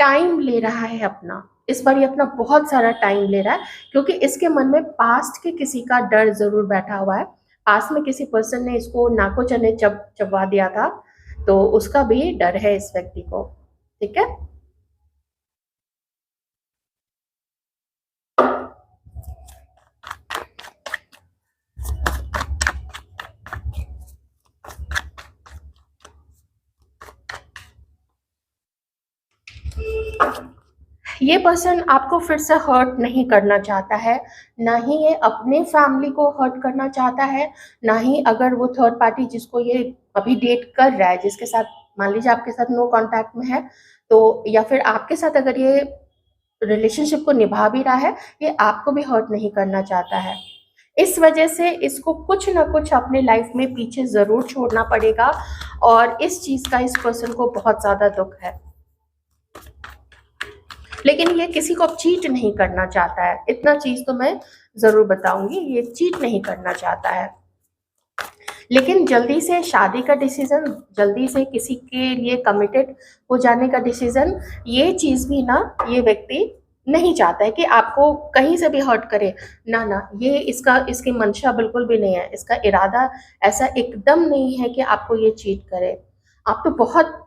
टाइम ले रहा है अपना। इस बार ये अपना बहुत सारा टाइम ले रहा है, क्योंकि इसके मन में पास्ट के किसी का डर ज़रूर बैठा हुआ है। पास्ट में किसी पर्सन ने इसको नाको चने चबवा दिया था, तो उसका भी डर है इस व्यक्ति को। ठीक है? ये पर्सन आपको फिर से हर्ट नहीं करना चाहता है, ना ही ये अपने फैमिली को हर्ट करना चाहता है, ना ही अगर वो थर्ड पार्टी जिसको ये अभी डेट कर रहा है, जिसके साथ मान लीजिए आपके साथ नो कांटेक्ट में है, तो या फिर आपके साथ अगर ये रिलेशनशिप को निभा भी रहा है, ये आपको भी हर्ट नहीं करना चाहता है। इस वजह से इसको कुछ ना कुछ अपने लाइफ में पीछे ज़रूर छोड़ना पड़ेगा, और इस चीज़ का इस पर्सन को बहुत ज़्यादा दुःख है। लेकिन ये किसी को अब चीट नहीं करना चाहता है, इतना चीज तो मैं जरूर बताऊंगी, ये चीट नहीं करना चाहता है। लेकिन जल्दी से शादी का डिसीजन, जल्दी से किसी के लिए कमिटेड हो जाने का डिसीजन, ये चीज भी ना ये व्यक्ति नहीं चाहता है कि आपको कहीं से भी हर्ट करे। ना ना, ये इसका इसकी मंशा बिल्कुल भी नहीं है, इसका इरादा ऐसा एकदम नहीं है कि आपको ये चीट करे। आप तो बहुत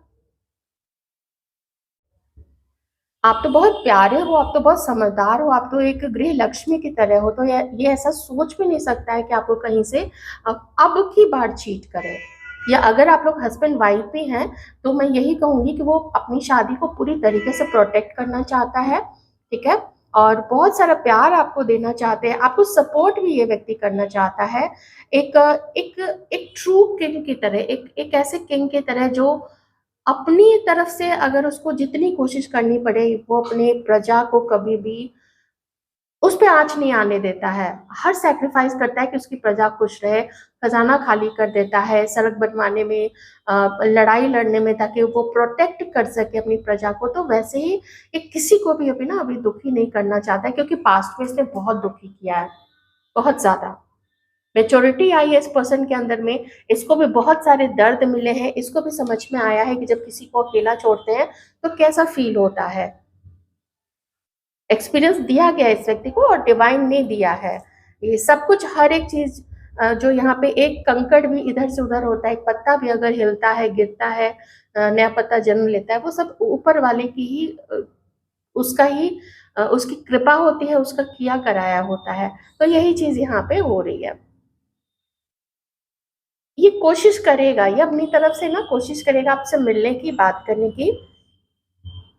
आप तो बहुत प्यारे हो, आप तो बहुत समझदार हो, आप तो एक गृह लक्ष्मी की तरह हो, तो ये ऐसा सोच भी नहीं सकता है कि आपको कहीं से अब की बार चीट करे। या अगर आप लोग हस्बैंड वाइफ भी हैं, तो मैं यही कहूंगी कि वो अपनी शादी को पूरी तरीके से प्रोटेक्ट करना चाहता है। ठीक है? और बहुत सारा प्यार आपको देना चाहते हैं, आपको सपोर्ट भी ये व्यक्ति करना चाहता है। एक एक एक ट्रू किंग की तरह, एक ऐसे किंग की तरह जो अपनी तरफ से अगर उसको जितनी कोशिश करनी पड़े, वो अपने प्रजा को कभी भी उस पे आँच नहीं आने देता है। हर सैक्रिफाइस करता है कि उसकी प्रजा खुश रहे, खजाना खाली कर देता है सड़क बनवाने में, लड़ाई लड़ने में, ताकि वो प्रोटेक्ट कर सके अपनी प्रजा को। तो वैसे ही ये किसी को भी अभी ना अभी दुखी नहीं करना चाहता है, क्योंकि पास्ट में इसने बहुत दुखी किया है, बहुत ज़्यादा। मैच्योरिटी आई है इस पर्सन के अंदर में, इसको भी बहुत सारे दर्द मिले हैं, इसको भी समझ में आया है कि जब किसी को अकेला छोड़ते हैं तो कैसा फील होता है। एक्सपीरियंस दिया गया है इस व्यक्ति को, और डिवाइन ने दिया है ये सब कुछ। हर एक चीज जो यहाँ पे एक कंकड़ भी इधर से उधर होता है, एक पत्ता भी अगर हिलता है, गिरता है, नया पत्ता जन्म लेता है, वो सब ऊपर वाले की ही उसका ही उसकी कृपा होती है, उसका किया कराया होता है। तो यही चीज यहाँ पे हो रही है। ये कोशिश करेगा, ये अपनी तरफ से ना कोशिश करेगा आपसे मिलने की, बात करने की।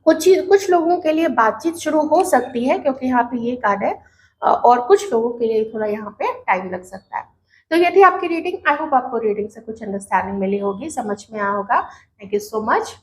कुछ लोगों के लिए बातचीत शुरू हो सकती है, क्योंकि यहाँ पे ये कार्ड है, और कुछ लोगों के लिए थोड़ा यहाँ पे टाइम लग सकता है। तो ये थी आपकी रीडिंग। आई होप आपको रीडिंग से कुछ अंडरस्टैंडिंग मिली होगी, समझ में आया होगा। Thank you so much.